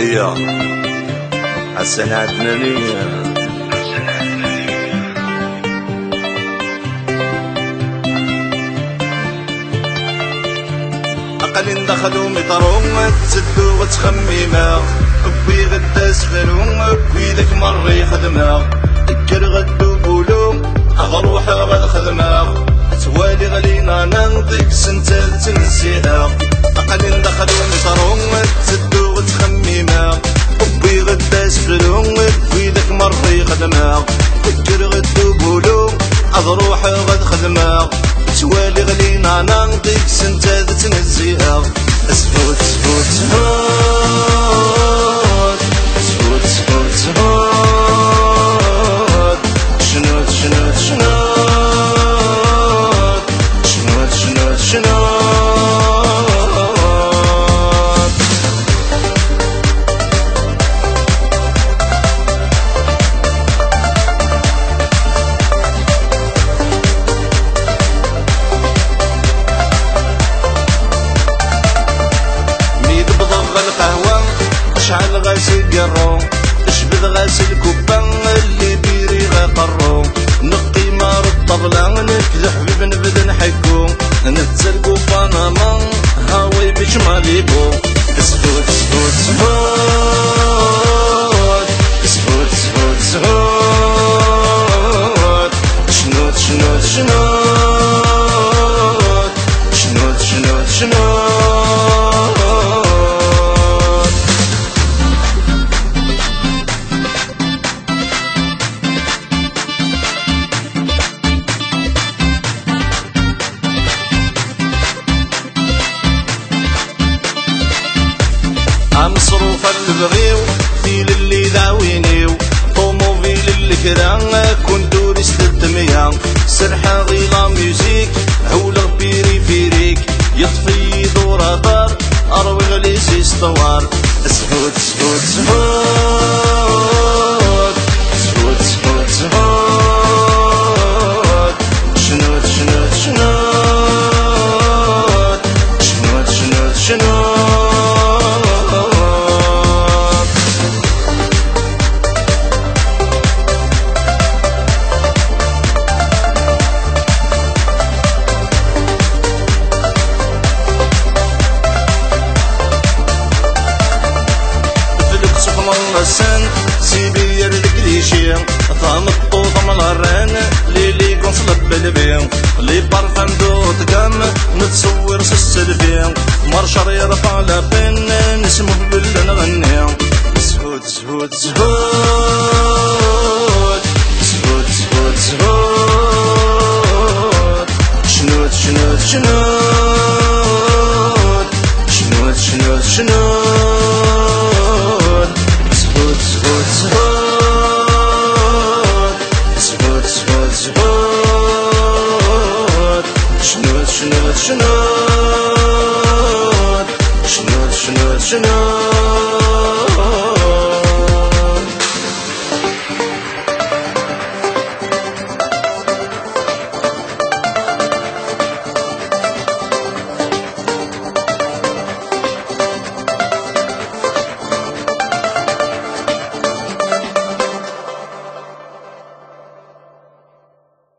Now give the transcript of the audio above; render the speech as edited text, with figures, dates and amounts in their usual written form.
يا حسن عدنانية أقل دخلوا مطرهم تسدوا وتخميما أبوي غدا سفرهم أبوي ذاك مري خدمة ذكر غدو بولو أغروح غد خدمة توالي غلينا ننضيك سنتال تنسيها أقل دخلوا مطرهم تسدوا وتخميما أبوي غدا سفرهم أبوي ذاك مري خدمة ذكر غدو بولو أغروح غد خدمة توالي غلينا ننضيك سنتال تنسيها اسفوت اسفوت سهود اسفوت اسفوت سهود شنود شنود شنود شنود شنود شنود شعل غاسل قرو اشبذ غاسل كوبان اللي بيري غاقرو نقي مار الطبلة نكذ حبيب نبدا نحكو نتسلقو باناما هاوي بيش ماليبو اسفوت اسفوت سهود اسفوت اسفوت سهود شنود شنود شنود شنود شنود شنود مصروف البغيو فيل اللي داوينيو طوموبيل الكرا كندوري 300 سرحة غيلا ميوزيك هولا بيري بيريك يطفي دورة دار أروي غليسي سطوار اسفوت اسفوت سفوت اسفوت اسفوت سفوت شنود شنود شنود شنود شنود شنود السن سيبي يردك ليشي طعم الطوط من الران ليلي قنصلب بالبين لي بارفان دوت كام نتصور سلسلفين مرشر يرفع لفين نسمه بالله نغني سهود سهود سهود سهود سهود سهود شنود شنود شنود شنود شنود شنود سهود سهود سهود سهود سهود شنود شنود شنود شنود شنود شنود